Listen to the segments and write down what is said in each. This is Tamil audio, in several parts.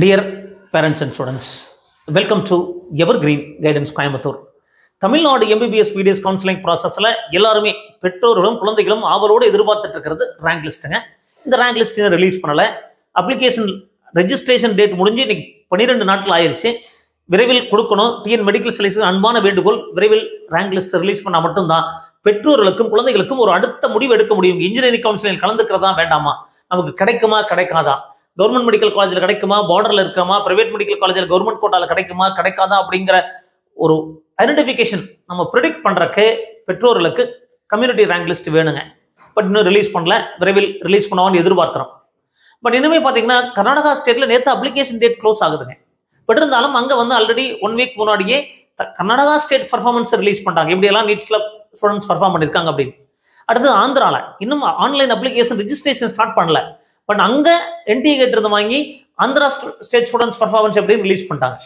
Dear parents and students, welcome to Evergreen Guidance Coimbatore. Tamil Nadu MBBS BDS counselling ப்ராசஸில் எல்லாருமே பெற்றோர்களும் குழந்தைகளும் அவரோடு எதிர்பார்த்துட்டு இருக்கிறது ரேங்க் லிஸ்ட்டுங்க. இந்த ரேங்க் லிஸ்ட் ரிலீஸ் பண்ணலை. அப்ளிகேஷன் ரெஜிஸ்ட்ரேஷன் டேட் முடிஞ்சு இன்னைக்கு 12 நாட்கள் ஆயிடுச்சு. விரைவில் கொடுக்கணும். டிஎன் மெடிக்கல் செலக்ஷன் அன்பான வேண்டுகோள், விரைவில் ரேங்க் லிஸ்ட் ரிலீஸ் பண்ணால் மட்டும்தான் பெற்றோர்களுக்கும் குழந்தைகளுக்கும் ஒரு அடுத்த முடிவு எடுக்க முடியும். இன்ஜினியரிங் கவுன்சிலிங் கலந்துக்கிறதா வேண்டாமா, நமக்கு கிடைக்குமா கிடைக்காதா, கவர்மெண்ட் மெடிக்கல் காலேஜில் கிடைக்குமா, பார்டரில் இருக்கமா, பிரைவேட் மெடிக்கல் காலேஜில் கவர்மெண்ட் கோட்டாவில் கிடைக்குமா கிடைக்காதா அப்படிங்கிற ஒரு ஐடென்டிஃபிகேஷன் நம்ம ப்ரிடிக்ட் பண்ணுறக்கு பெற்றோர்களுக்கு கம்யூனிட்டி ரேங்க் லிஸ்ட் வேணுங்க. பட் இன்னும் ரிலீஸ் பண்ணல, விரைவில் ரிலீஸ் பண்ணுவான்னு எதிர்பார்க்குறோம். பட் இனிமேல் பார்த்தீங்கன்னா கர்நாடகா ஸ்டேட்டில் நேற்று அப்ளிகேஷன் டேட் க்ளோஸ் ஆகுதுங்க. பட் இருந்தாலும் அங்கே ஆல்ரெடி 1 வீக் முன்னாடியே கர்நாடகா ஸ்டேட் பர்ஃபார்மன்ஸ் ரிலீஸ் பண்ணிட்டாங்க, எப்படியெல்லாம் நீட்ஸில் ஸ்டூடெண்ட்ஸ் பர்ஃபார்ம் பண்ணியிருக்காங்க அப்படின்னு. அடுத்தது ஆந்திராவில் இன்னும் ஆன்லைன் அப்ளிகேஷன் ரிஜிஸ்ட்ரேஷன் ஸ்டார்ட் பண்ணல. பட் அங்கே என்டிஏ கேட்டிருந்து வாங்கி ஆந்திரா ஸ்டேட் ஸ்டூடெண்ட்ஸ் பர்ஃபார்மன்ஸ் எப்படின்னு ரிலீஸ் பண்ணிட்டாங்க.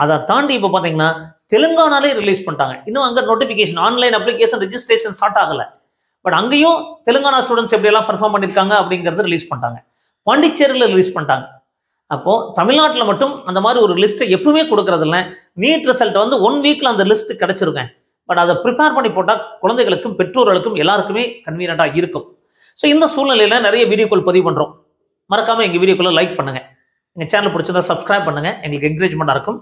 அதை தாண்டி இப்போ பார்த்தீங்கன்னா தெலுங்கானாலே ரிலீஸ் பண்ணிட்டாங்க. இன்னும் அங்கே notification online application registration start ஆகலை. பட் அங்கேயும் தெலுங்கானா ஸ்டூடெண்ட்ஸ் எப்படியெல்லாம் பர்ஃபார்ம் பண்ணியிருக்காங்க அப்படிங்கிறது ரிலீஸ் பண்ணிட்டாங்க. பாண்டிச்சேரியில் ரிலீஸ் பண்ணிட்டாங்க. அப்போது தமிழ்நாட்டில் மட்டும் அந்த மாதிரி ஒரு லிஸ்ட்டை எப்பவுமே கொடுக்கறதில்ல. நீட் ரிசல்ட் 1 வீக்கில் அந்த லிஸ்ட் கிடைச்சிருக்கேன். பட் அதை ப்ரிப்பேர் பண்ணி போட்டால் குழந்தைகளுக்கும் பெற்றோர்களுக்கும் எல்லாருக்குமே கன்வீனியண்டாக இருக்கும். ஸோ இந்த சூழ்நிலையில் நிறைய வீடியோக்கள் பதிவு பண்ணுறோம். மறக்காமல் எங்கள் வீடியோக்களை லைக் பண்ணுங்கள், எங்கள் சேனல் பிடிச்சதா சப்ஸ்கிரைப் பண்ணுங்கள், எங்களுக்கு என்கரேஜ்மெண்ட்டாக இருக்கும்.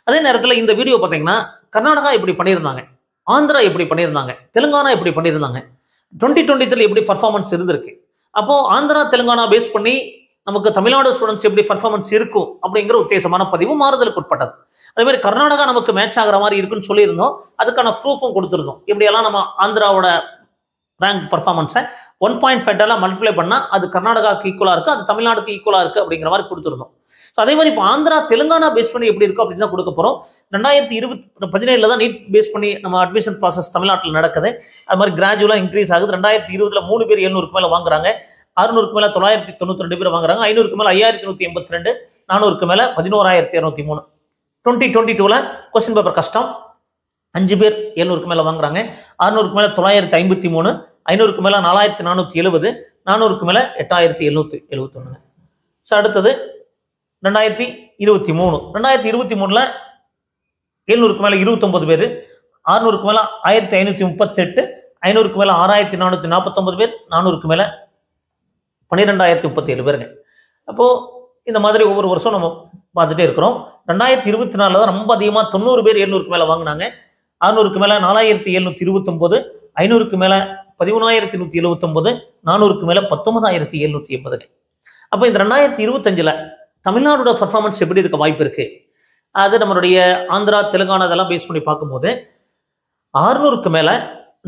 அதே நேரத்தில் இந்த வீடியோ பார்த்தீங்கன்னா கர்நாடகா எப்படி பண்ணியிருந்தாங்க, ஆந்திரா எப்படி பண்ணியிருந்தாங்க, தெலுங்கானா எப்படி பண்ணியிருந்தாங்க, 2023 எப்படி பர்ஃபார்மன்ஸ் இருந்திருக்கு. அப்போது ஆந்திரா தெலுங்கானா பேஸ் பண்ணி நமக்கு தமிழ்நாடு ஸ்டூடெண்ட்ஸ் எப்படி பர்ஃபார்மன்ஸ் இருக்கும் அப்படிங்கிற உத்தேசமான பதிவு மாறுதலுக்கு உட்பட்டது. அதே மாதிரி கர்நாடகா நமக்கு மேட்ச் ஆகிற மாதிரி இருக்குன்னு சொல்லியிருந்தோம். அதுக்கான ப்ரூஃபும் கொடுத்துருந்தோம். எப்படியெல்லாம் நம்ம ஆந்திராவோட ரேங்க் பர்ஃபார்மன்ஸை 1.5 மல்டிப்ளை பண்ணால் அது கர்நாடகாவுக்கு ஈக்குவலாக இருக்குது, அது தமிழ்நாடுக்கு ஈக்குவலாக இருக்குது அப்படிங்கிற மாதிரி கொடுத்துருந்தோம். ஸோ அதே மாதிரி இப்போ ஆந்திரா தெலுங்கானா பேஸ் பண்ணி எப்படி இருக்கும் அப்படின்னு தான் கொடுக்க போகிறோம். 2017 தான் நீட் பேஸ் பண்ணி நம்ம அட்மிஷன் ப்ராசஸ் தமிழ்நாட்டில் நடக்குது. அது மாதிரி கிராஜுவலாக இன்க்ரீஸ் ஆகுது. 2020 3 பேர் 700க்கு மேலே வாங்குறாங்க, 600க்கு மேலே 992 பேர் வாங்குறாங்க, 500க்கு மேலே 5182, 400க்கு மேலே 11203. 2022 கொஸ்டின் பேப்பர் கஷ்டம், 5 பேர் 700க்கு மேலே வாங்குறாங்க, 600க்கு மேலே 953, 500க்கு மேலே 4470, 400க்கு மேலே 8771. ஸோ அடுத்தது 2023 700க்கு மேலே 29 பேர், 600க்கு மேலே 1538, 500க்கு மேலே 6449 பேர், 400க்கு மேலே 12037 பேருங்க. அப்போது இந்த மாதிரி ஒவ்வொரு வருஷம் நம்ம பார்த்துட்டே இருக்கிறோம். 2024 தான் ரொம்ப அதிகமாக 90 பேர் 700க்கு மேலே வாங்கினாங்க, 600க்கு மேலே 4729, 500க்கு மேலே 11179, 400க்கு மேலே 19780. அப்போ இந்த 2025 தமிழ்நாடோட பர்ஃபார்மன்ஸ் எப்படி இருக்க வாய்ப்பு இருக்கு, அது நம்மளுடைய ஆந்திரா தெலுங்கானா இதெல்லாம் பேஸ் பண்ணி பார்க்கும்போது 600க்கு மேலே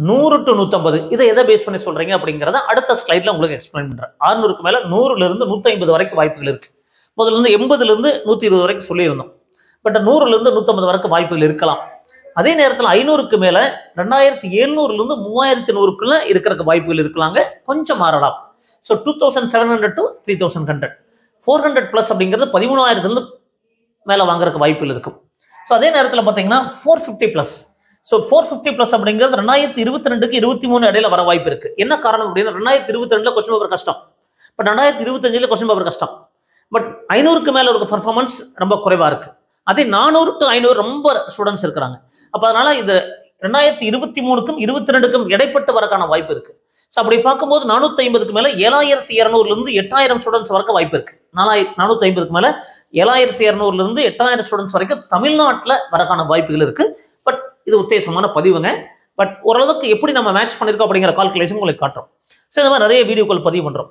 100 to 150, இதை எதை பேஸ் பண்ணி சொல்றீங்க அப்படிங்கிறத அடுத்த ஸ்லைட்ல உங்களுக்கு எக்ஸ்பிளைன் பண்றேன். 600க்கு மேலே 100லிருந்து 150 வரைக்கும் வாய்ப்புகள் இருக்கு. முதல்ல இருந்து 80லிருந்து 120 வரைக்கும் சொல்லியிருந்தோம். பட் 100லிருந்து 150 வரைக்கும் வாய்ப்புகள் இருக்கலாம். அதே நேரத்தில் 500க்கு மேலே 2700லிருந்து 3100க்குள்ள இருக்கிறதுக்கு வாய்ப்புகள் இருக்கலாங்க, கொஞ்சம் மாறலாம். ஸோ 2700 to 3100, 400 ப்ளஸ் அப்படிங்கிறது 13000லிருந்து மேலே வாங்குறதுக்கு வாய்ப்புகள் இருக்கும். ஸோ அதே நேரத்தில் பார்த்தீங்கன்னா 450 ப்ளஸ். ஸோ 450 ப்ளஸ் அப்படிங்கிறது 2022க்கு 23 இடையில வர வாய்ப்பு இருக்கு. என்ன காரணம் அப்படின்னா 2022 கொஸ்டின் பேப்பர் கஷ்டம், பட் 2025 கொஸ்டின் பேப்பர் கஷ்டம். பட் 500க்கு மேலே இருக்க பர்ஃபார்மன்ஸ் ரொம்ப குறைவாக இருக்கு. அதே 400 to 500 ரொம்ப ஸ்டூடெண்ட்ஸ் இருக்கிறாங்க. அப்போ அதனால இது 2023க்கும் 22க்கும் இடைப்பட்டு வரக்கான வாய்ப்பு இருக்கு. ஸோ அப்படி பார்க்கும்போது 450க்கு மேலே 7200லிருந்து 8000 ஸ்டூடெண்ட்ஸ் வரைக்கும் வாய்ப்பு இருக்கு. 450க்கு மேலே 7200லிருந்து 8000 ஸ்டூடெண்ட்ஸ் வரைக்கும் தமிழ்நாட்டில் வரக்கான வாய்ப்புகள் இருக்கு. பட் இது உத்தேசமான பதிவுங்க. பட் ஓரளவுக்கு எப்படி நம்ம மேட்ச் பண்ணியிருக்கோம் அப்படிங்கிற கால்குலேஷன் உங்களுக்கு காட்டுறோம். ஸோ இந்த மாதிரி நிறைய வீடியோக்கள் பதிவு பண்ணுறோம்.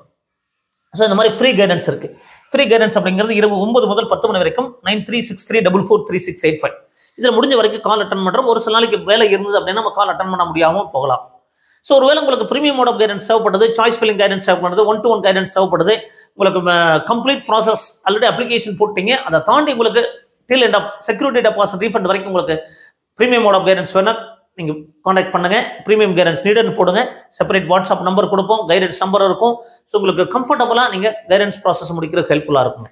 ஸோ இந்த மாதிரி ஃப்ரீ கைடன்ஸ் இருக்கு. ஃப்ரீ கைடன்ஸ் அப்படிங்கிறது 9 முதல் 10 மணி வரைக்கும் 9363443685. இதில் முடிஞ்ச வரைக்கும் கால் அட்டன் பண்ணுறோம். ஒரு சில நாளைக்கு வேலை இருந்தது அப்படின்னா நம்ம கால் அட்டன் பண்ண முடியாமல் போகலாம். ஸோ ஒருவேளை உங்களுக்கு ப்ரீமியம் மோட் ஆஃப் கைடன்ஸ் தேவைப்படுது, சாய்ஸ் ஃபில்லிங் கைடன்ஸ் தேவைப்படுது, 1-to-1 கைடன்ஸ் தேவைப்படுது, உங்களுக்கு கம்ப்ளீட் ப்ராசஸ் ஆல்ரெடி அப்ளிகேஷன் போட்டீங்க, அதை தாண்டி உங்களுக்கு till end of security deposit refund வரைக்கும் உங்களுக்கு ப்ரீமியம் மோட் ஆஃப் கைடன்ஸ் வேணால் நீங்கள் காண்டாக்ட் பண்ணுங்கள். ப்ரீமியம் கைடன்ஸ் நீடன்னு போடுங்க, செப்பரேட் வாட்ஸ்அப் நம்பர் கொடுப்போம், கைடன்ஸ் நம்பர் இருக்கும். ஸோ உங்களுக்கு கம்ஃபர்டபுளாக நீங்கள் கைடன்ஸ் ப்ராசஸ் முடிக்கிறது ஹெல்ப்ஃபுல்லாக இருக்குங்க.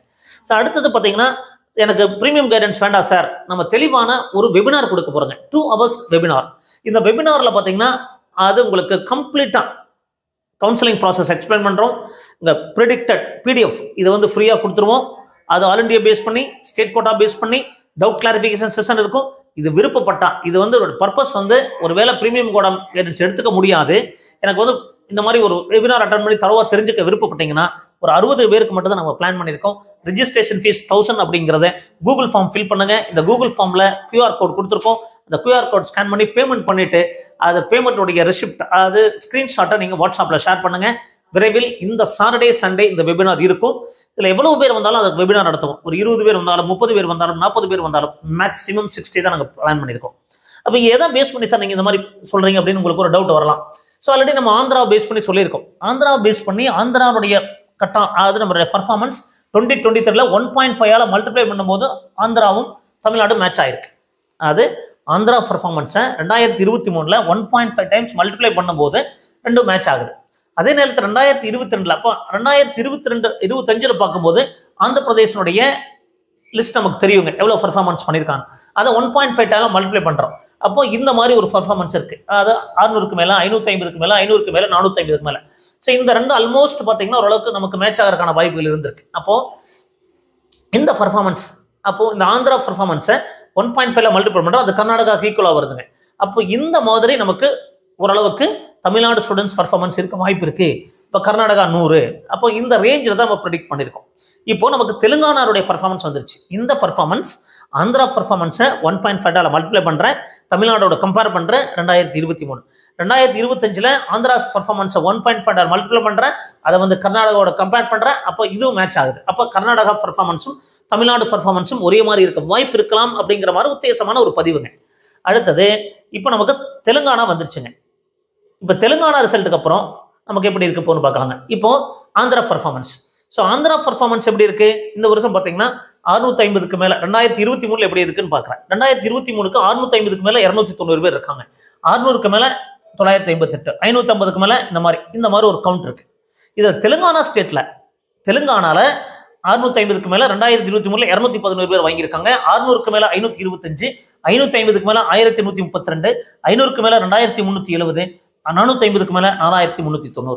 ஸோ அடுத்தது பார்த்தீங்கன்னா எனக்கு ப்ரீமியம் கைடன்ஸ் வேண்டாம் சார், நம்ம தெளிவான ஒரு வெபினார் கொடுக்க போகிறோங்க, 2 hours வெபினார். இந்த வெபினாரில் பார்த்தீங்கன்னா அது உங்களுக்கு கம்ப்ளீட்டாக கவுன்சிலிங் ப்ராசஸ் எக்ஸ்பிளைன் பண்ணுறோம். இந்த ப்ரிடிக்டட் PDF இதை ஃப்ரீயாக கொடுத்துருவோம். அது ஆல் இண்டியா பேஸ் பண்ணி ஸ்டேட் கோட்டா பேஸ் பண்ணி டவுட் கிளாரிஃபிகேஷன் செஷன் இருக்கும். இது விருப்பப்பட்டா இது வந்து ஒரு பர்பஸ் வந்து ஒருவேளை பிரீமியம் கோடா எடுத்துக்க முடியாது, எனக்கு வந்து இந்த மாதிரி ஒரு வெபினார் அட்டன் பண்ணி தரவா தெரிஞ்சுக்க விருப்பப்பட்டீங்கன்னா ஒரு 60 பேருக்கு மட்டும் தான் நம்ம பிளான் பண்ணியிருக்கோம். ரிஜிஸ்ட்ரேஷன் ஃபீஸ் 1000 அப்படிங்கிறத கூகுள் ஃபார்ம் ஃபில் பண்ணுங்க. இந்த கூகுள் ஃபார்ம்ல QR கோட் கொடுத்துருக்கோம். அந்த QR கோட் ஸ்கேன் பண்ணி பேமெண்ட் பண்ணிட்டு அது பேமெண்ட்டோடைய ரெசிப்ட் அது ஸ்கிரீன்ஷாட்டை நீங்க வாட்ஸ்அப்ல ஷேர் பண்ணுங்க. விரைவில் இந்த சாட்டர்டே சண்டே இந்த வெபினார் இருக்கும். இதுல எவ்வளவு பேர் வந்தாலும் அந்த வெபினார் நடத்துவோம். ஒரு 20 பேர் வந்தாலும் 30 பேர் வந்தாலும் 40 பேர் வந்தாலும் மேக்ஸிமம் 60 தான் நாங்கள் பிளான் பண்ணியிருக்கோம். அப்போ எதை பேஸ் பண்ணி சார் நீங்க இந்த மாதிரி சொல்றீங்க அப்படின்னு உங்களுக்கு ஒரு டவுட் வரலாம். ஸோ ஆல்ரெடி நம்ம ஆந்திரா பேஸ் பண்ணி சொல்லியிருக்கோம். ஆந்திரா பேஸ் பண்ணி ஆந்திராவுடைய கட்டம் அதாவது நம்மளுடைய பர்ஃபார்மன்ஸ் 2023 1.5 மல்டிப்ளை பண்ணும்போது ஆந்திராவும் தமிழ்நாடும் மேட்ச் ஆயிருக்கு. அது ஆந்திரா பர்ஃபார்மன்ஸை 2023 1.5 டைம்ஸ் மல்டிப்ளை பண்ணும்போது ரெண்டும் மேட்ச் ஆகுது. அதே நேரத்தில் 2022 அப்போ 2022-25 பார்க்கும்போது ஆந்திர பிரதேசனுடைய லிஸ்ட் நமக்கு தெரியுங்க எவ்வளவு பர்ஃபார்மன்ஸ் பண்ணியிருக்காங்க. அதை 1.5 டைம் மல்டிப்ளை பண்றோம். அப்போ இந்த மாதிரி ஒரு பர்ஃபார்மன்ஸ் இருக்கு. அது 600க்கு மேல 550க்கு மேல 500க்கு மேல 450க்கு மேல. ஸோ இந்த ரெண்டு ஆல்மோஸ்ட் பார்த்தீங்கன்னா ஓரளவுக்கு நமக்கு மேட்ச் ஆகிறதுக்கான வாய்ப்புகள் இருந்திருக்கு. அப்போ இந்த பர்ஃபார்மன்ஸ் அப்போ இந்த ஆந்திரா பர்ஃபார்மன்ஸை 1.5 மல்டிப்ளை பண்றோம். அது கர்நாடகாவுக்கு ஈக்குவலாக வருதுங்க. அப்போ இந்த மாதிரி நமக்கு ஓரளவுக்கு தமிழ்நாடு ஸ்டூடெண்ட்ஸ் பர்ஃபார்மன்ஸ் இருக்க வாய்ப்பு இருக்கு. இப்போ கர்நாடகா 100, அப்போ இந்த ரேஞ்சில் தான் நம்ம ப்ரெடிக்ட் பண்ணியிருக்கோம். இப்போ நமக்கு தெலுங்கானாவுடைய பர்ஃபார்மன்ஸ் வந்துருச்சு. இந்த பர்ஃபார்மன்ஸ் ஆந்திரா பர்ஃபார்மன்ஸை 1.5 மல்டிப்ளை பண்றேன், தமிழ்நாடோட கம்பேர் பண்றேன். 2023 2025 ஆந்திரா பர்ஃபார்மன்ஸை 1.5 மல்டிப்ளை பண்றேன், அதை வந்து கர்நாடகாவோட கம்பேர் பண்றேன். அப்போ இதுவும் மேட்ச் ஆகுது. அப்போ கர்நாடகா பர்ஃபார்மன்ஸும் தமிழ்நாடு பர்ஃபார்மன்ஸும் ஒரே மாதிரி இருக்க வாய்ப்பு இருக்கலாம் அப்படிங்கிற மாதிரி உத்தேசமான ஒரு பதிவுங்க. அடுத்தது இப்போ நமக்கு தெலுங்கானா வந்துருச்சுங்க. இப்போ தெலுங்கானா ரிசல்ட்டுக்கு அப்புறம் நமக்கு எப்படி இருக்கு போன்னு பார்க்கலாங்க. இப்போ Andhra performance. So Andhra performance எப்படி இருக்கு இந்த வருஷம் பார்த்தீங்கன்னா 650க்கு மேல 2023 எப்படி இருக்குன்னு பார்க்குறேன். 2023க்கு 650க்கு மேல 290 பேர் இருக்காங்க. 600க்கு மேல 958, 550க்கு மேல இந்த மாதிரி ஒரு கவுண்ட் இருக்கு. இது தெலுங்கானா ஸ்டேட்ல தெலுங்கானால 650க்கு மேல 2023 211 பேர் வாங்கியிருக்காங்க. 600க்கு மேல 525, 550க்கு மேல 1132, 500க்கு மேல 2370, 450க்கு மேல 4390.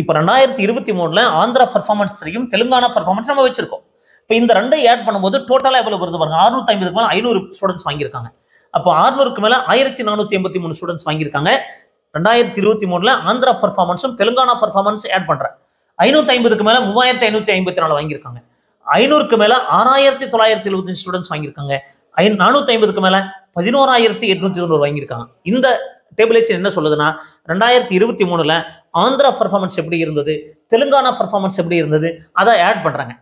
இப்போ 2023 ஆந்திரா பர்ஃபார்மன்ஸையும் தெலுங்கானா பர்ஃபார்மன்ஸ் நம்ம வச்சிருக்கோம். இப்போ இந்த ரெண்டை ஆட் பண்ணும்போது டோட்டலா எவ்வளவு வருது பாருங்க. 650க்கு மேல 500 ஸ்டூடெண்ட்ஸ் வாங்கியிருக்காங்க. அப்போ 600க்கு மேல 1483 ஸ்டூடெண்ட்ஸ் வாங்கியிருக்காங்க. 2023 ஆந்திரா பர்ஃபார்மன்ஸும் தெலுங்கானா பர்ஃபார்மன்ஸ் ஆட் பண்றேன். 550க்கு மேல 3554 வாங்கியிருக்காங்க. 500க்கு மேல 6975 ஸ்டூடெண்ட்ஸ் வாங்கியிருக்காங்க. 450க்கு மேல 11890 வாங்கியிருக்காங்க. இந்த டேபிளேஷன் என்ன சொல்லுதுன்னா 2023 ஆந்திரா பர்ஃபார்மன்ஸ் எப்படி இருந்தது, தெலுங்கானா பர்ஃபார்மன்ஸ் எப்படி இருந்தது, அதை ஆட் பண்றாங்க.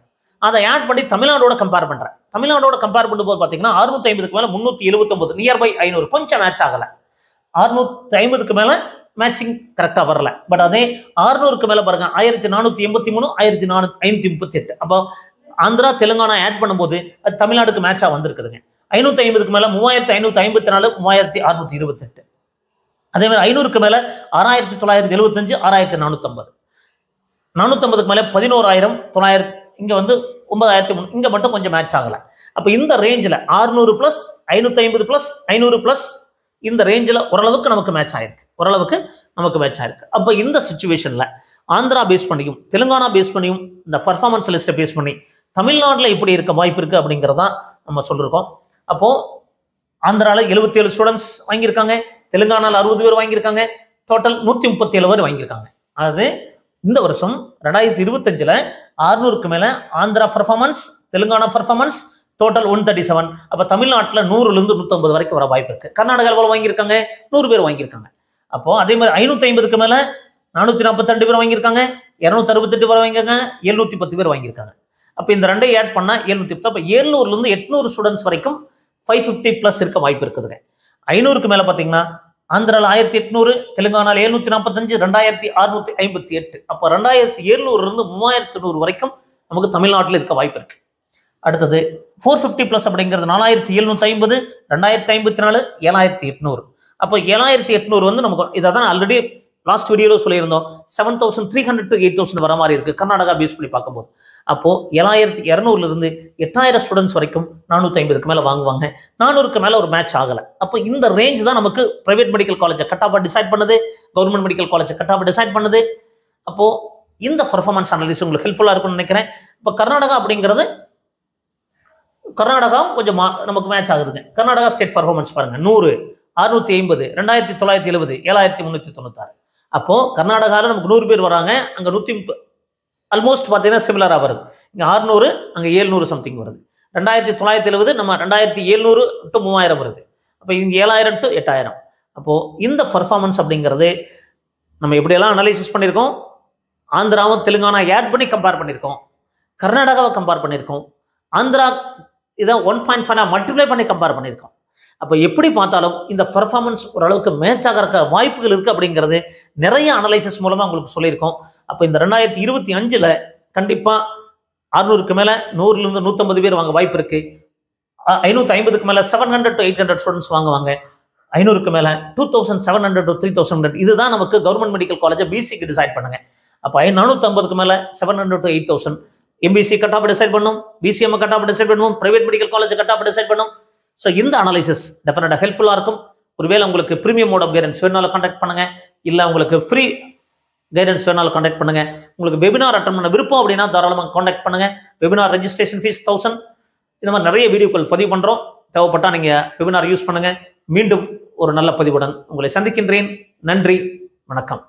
அதை ஆட் பண்ணி தமிழ்நாடோட கம்பேர் பண்றேன். தமிழ்நாடோட கம்பேர் பண்ணும்போது பாத்தீங்கன்னா 650க்கு மேல 379, நியர்பை 500, கொஞ்சம் மேட்ச் ஆகல. 650க்கு மேல மேட்சிங் கரெக்டா வரல. பட் அதே 600க்கு மேல பாருங்க 1483, 1538. அப்போ ஆந்திரா தெலுங்கானா ஆட் பண்ணும்போது அது தமிழ்நாடுக்கு மேட்சா வந்திருக்குதுங்க. 550க்கு மேல 3554, 3628. அதே மாதிரி 500க்கு மேல 6975, 6450. 450க்கு மேல 11000, 900, இங்க வந்து 9000, இங்க மட்டும் கொஞ்சம் மேட்ச் ஆகல. அப்ப இந்த ரேஞ்சில் 600 பிளஸ் 550 பிளஸ் 500 பிளஸ் இந்த ரேஞ்சில் ஓரளவுக்கு நமக்கு மேட்ச் ஆயிருக்கு. அப்ப இந்த சிச்சுவேஷன்ல ஆந்திரா பேஸ் பண்ணியும் தெலுங்கானா பேஸ் பண்ணியும் இந்த பர்ஃபார்மன்ஸ் லிஸ்ட்டை பேஸ் பண்ணி தமிழ்நாட்டில் இப்படி இருக்க வாய்ப்பு இருக்கு அப்படிங்கிறதா நம்ம சொல்லிருக்கோம். அப்போ ஆந்திரால 77 ஸ்டூடெண்ட்ஸ் வாங்கியிருக்காங்க, தெலுங்கானால 60 பேர் வாங்கியிருக்காங்க, டோட்டல் 137 பேர் வாங்கியிருக்காங்க. அது இந்த வருஷம் 2025 600க்கு மேல Andhra performance, Telangana performance total 137. அப்ப தமிழ்நாட்டில் 100ல இருந்து 150 வரைக்கும் வர வாய்ப்பு இருக்கு. கர்நாடகா எவ்வளவு வாங்கியிருக்காங்க, 100 பேர் வாங்கியிருக்காங்க. அப்போ அதே மாதிரி 550க்கு மேல 442 பேர் வாங்கியிருக்காங்க, 268 பேர் வாங்கியிருக்காங்க, 710 பேர் வாங்கியிருக்காங்க. அப்ப இந்த ரெண்டை ஆட் பண்ணா 710. அப்ப 700ல இருந்து 800 ஸ்டூடெண்ட்ஸ் வரைக்கும் 550 பிளஸ் இருக்க வாய்ப்பு இருக்குதுங்க. 500க்கு மேல பாத்தீங்கன்னா ஆந்திரால 1800, தெலுங்கானால 745, 2658. அப்ப 2700 இருந்து 3100 வரைக்கும் நமக்கு தமிழ்நாட்டில் இருக்க வாய்ப்பு இருக்கு. அடுத்தது 450 பிளஸ் அப்படிங்கிறது 4750, 2054, 7800. அப்போ 7800 வந்து நமக்கு இதான் ஆல்ரெடி லாஸ்ட் வீடியோல சொல்லியிருந்தோம். 7300 to 8000 வர மாதிரி இருக்கு கர்நாடகா பேஸ் பண்ணி பார்க்கும்போது. அப்போ 7200ல இருந்து 8000 ஸ்டூடெண்ட்ஸ் வரைக்கும் 450க்கு மேல வாங்குவாங்க. 400க்கு மேல ஒரு மேட்ச் ஆகல. அப்போ இந்த ரேஞ்ச் தான் நமக்கு பிரைவேட் மெடிக்கல் காலேஜை கட்டாபா டிசைட் பண்ணுது, கவர்மெண்ட் மெடிக்கல் காலேஜை கட்டாபா டிசைட் பண்ணுது. அப்போ இந்த பர்ஃபார்மன்ஸ் அனாலிசிஸ் உங்களுக்கு ஹெல்ப்ஃபுல்லா இருக்கும்னு நினைக்கிறேன். இப்போ கர்நாடகா அப்படிங்கிறது கர்நாடகாவும் கொஞ்சம் நமக்கு மேட்ச் ஆகுதுங்க. கர்நாடகா ஸ்டேட் பர்ஃபார்மன்ஸ் பாருங்க, 100, 650, 2970, 7396. அப்போ கர்நாடகாவில் நமக்கு 100 பேர் வராங்க, அங்கே 130 ஆல்மோஸ்ட் பார்த்தீங்கன்னா சிமிலராக வருது. இங்கே 600, அங்கே 700 சம்திங் வருது. 2970 நம்ம 2700 டு 3000 வருது. அப்போ இங்கே 7000 டு 8000. அப்போது இந்த பர்ஃபார்மன்ஸ் அப்படிங்கிறது நம்ம எப்படியெல்லாம் அனலைசிஸ் பண்ணியிருக்கோம், ஆந்திராவும் தெலுங்கானா ஆட் பண்ணி கம்பேர் பண்ணியிருக்கோம், கர்நாடகாவை கம்பேர் பண்ணியிருக்கோம், ஆந்திரா இதை 1.5 மல்டிப்ளை பண்ணி கம்பேர் பண்ணியிருக்கோம். அப்போ எப்படி பார்த்தாலும் இந்த பர்ஃபார்மன்ஸ் ஓரளவுக்கு மேட்ச் ஆகிற வாய்ப்புகள் இருக்குது அப்படிங்கிறது நிறைய அனலைசிஸ் மூலமாக உங்களுக்கு சொல்லியிருக்கோம். அப்போ இந்த 2025 கண்டிப்பாக 600க்கு மேலே 100லேருந்து 150 பேர் வாங்க வாய்ப்பு இருக்குது. 550க்கு மேலே 700 to 800 ஸ்டூடெண்ட்ஸ் வாங்குவாங்க. 500க்கு மேலே 2700 to 3000. இதுதான் நமக்கு கவர்மெண்ட் மெடிக்கல் காலேஜை பிசிக்கு டிசைட் பண்ணுங்க. அப்போ 450க்கு மேலே 700 to 8000 MBC cut off decide பண்ணும், பிசிஎம் கட் ஆஃப் டிசைட் பண்ணுவோம், private medical college cut off decide பண்ணும். ஸோ இந்த அனாலிசிஸ் டெஃபினட்டாக ஹெல்ப்ஃபுல்லாக இருக்கும். ஒருவேளை உங்களுக்கு ப்ரீமியம் மோட் ஆஃப் கைடன்ஸ் வேணாலும் கான்டாக்ட் பண்ணுங்க, இல்லை உங்களுக்கு ஃப்ரீ கைடன்ஸ் வேணாலும் கான்டாக்ட் பண்ணுங்க. உங்களுக்கு வெபினார் அட்டன் பண்ண விருப்பம் அப்படின்னா தாராளமாக கான்டாக்ட் பண்ணுங்க. Webinar registration fees 1000. இந்த மாதிரி நிறைய வீடியோக்கள் பதிவு பண்ணுறோம். தேவைப்பட்டால் நீங்கள் வெபினார் யூஸ் பண்ணுங்க. மீண்டும் ஒரு நல்ல பதிவுடன் உங்களை சந்திக்கின்றேன். நன்றி, வணக்கம்.